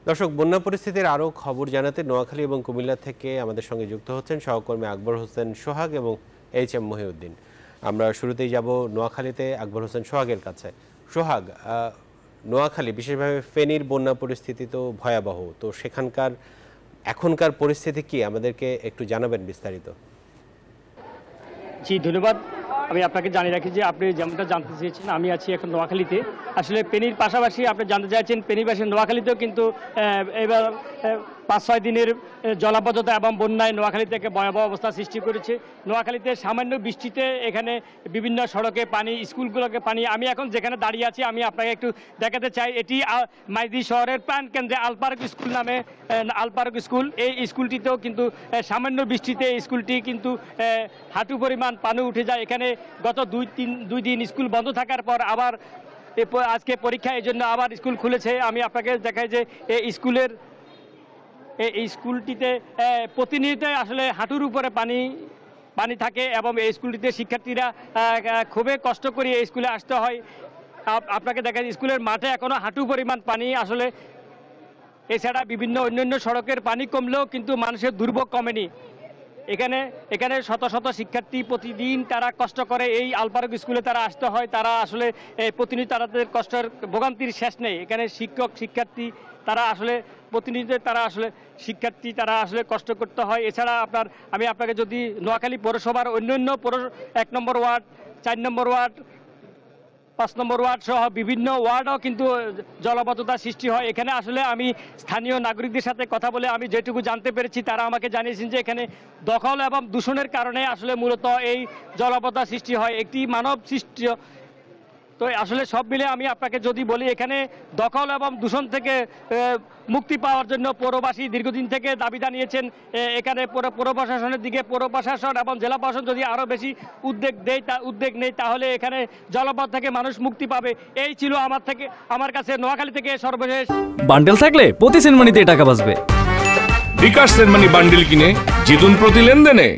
দর্শক, বন্যা পরিস্থিতির আরও খবর জানাতে নোয়াখালী এবং কুমিল্লা থেকে আমাদের সঙ্গে যুক্ত হচ্ছেন সহকর্মী আকবর হোসেন সোহাগ এবং এইচ.এম. মহিউদ্দিন। আমরা শুরুতেই যাব নোয়াখালীতে আকবর হোসেন সোহাগের কাছে। সোহাগ, নোয়াখালী বিশেষভাবে ফেনীর বন্যা পরিস্থিতি তো ভয়াবহ, তো সেখানকার এখনকার পরিস্থিতি কি আমাদেরকে একটু জানাবেন বিস্তারিত? জি, ধন্যবাদ। আমি আপনাকে জানিয়ে রাখি যে আপনি যেমনটা জানতে চেয়েছেন, আমি আছি এখন নোয়াখালীতে। আসলে ফেনীর পাশাপাশি আপনি জানতে চাইছেন ফেনীবাসী নোয়াখালীতেও কিন্তু এবার ৫-৬ দিনের জলাবদ্ধতা এবং বন্যায় নোয়াখালী থেকে ভয়াবহ অবস্থা সৃষ্টি করেছে। নোয়াখালীতে সামান্য বৃষ্টিতে এখানে বিভিন্ন সড়কে পানি, স্কুলগুলোকে পানি। আমি এখন যেখানে দাঁড়িয়ে আছি আমি আপনাকে একটু দেখাতে চাই। এটি মাইজদি শহরের প্রাণকেন্দ্রে আলপার্ক স্কুল নামে আলপার্ক স্কুল। এই স্কুলটিতেও কিন্তু সামান্য বৃষ্টিতে স্কুলটি কিন্তু হাঁটু পরিমাণ পানি উঠে যায়। এখানে গত দুই দিন স্কুল বন্ধ থাকার পর আবার আজকে পরীক্ষা, এই জন্য আবার স্কুল খুলেছে। আমি আপনাকে দেখাই যে এই স্কুলটিতে প্রতিনিয়ত আসলে হাঁটুর উপরে পানি থাকে এবং এই স্কুলটিতে শিক্ষার্থীরা খুবই কষ্ট করে এই স্কুলে আসতে হয়। আপনাকে দেখা যায় স্কুলের মাঠে এখনও হাঁটু পরিমাণ পানি। আসলে এছাড়া বিভিন্ন অন্যান্য সড়কের পানি কমলেও কিন্তু মানুষের দুর্ভোগ কমেনি। এখানে শত শত শিক্ষার্থী প্রতিদিন তারা কষ্ট করে এই আলপার্ক স্কুলে তারা আসতে হয়। তারা আসলে প্রতিনিয়ত তাদের কষ্টের ভোগান্তির শেষ নেই। এখানে শিক্ষার্থী তারা আসলে প্রতিনিয়ত তারা আসলে কষ্ট করতে হয়। এছাড়া আমি আপনাকে যদি নোয়াখালী পৌরসভার অন্যান্য ১ নম্বর ওয়ার্ড, ৪ নম্বর ওয়ার্ড, ৫ নম্বর ওয়ার্ড সহ বিভিন্ন ওয়ার্ডও কিন্তু জলাবদ্ধতা সৃষ্টি হয়। এখানে আসলে আমি স্থানীয় নাগরিকদের সাথে কথা বলে আমি যেটুকু জানতে পেরেছি, তারা আমাকে জানিয়েছেন যে এখানে দখল এবং দূষণের কারণে আসলে মূলত এই জলাবদ্ধতা সৃষ্টি হয়, একটি মানব সৃষ্টি। তো আসলে সব মিলে আমি আপনাকে যদি বলি, এখানে দখল এবং দূষণ থেকে মুক্তি পাওয়ার জন্য পৌরবাসী দীর্ঘদিন থেকে দাবি জানিয়েছেন। এখানে পৌর প্রশাসনের দিকে পৌর প্রশাসন এবং জেলা প্রশাসন যদি আরও বেশি উদ্যোগ নেই তাহলে এখানে জলপথ থেকে মানুষ মুক্তি পাবে। এই ছিল আমার কাছে নোয়াখালী থেকে সর্বশেষ। বান্ডেল থাকলে প্রতি সেনমানিতে টাকা বাঁচবে। বিকাশ সেনমানি বান্ডেল কিনে জিতুন প্রতি লেনদেনে।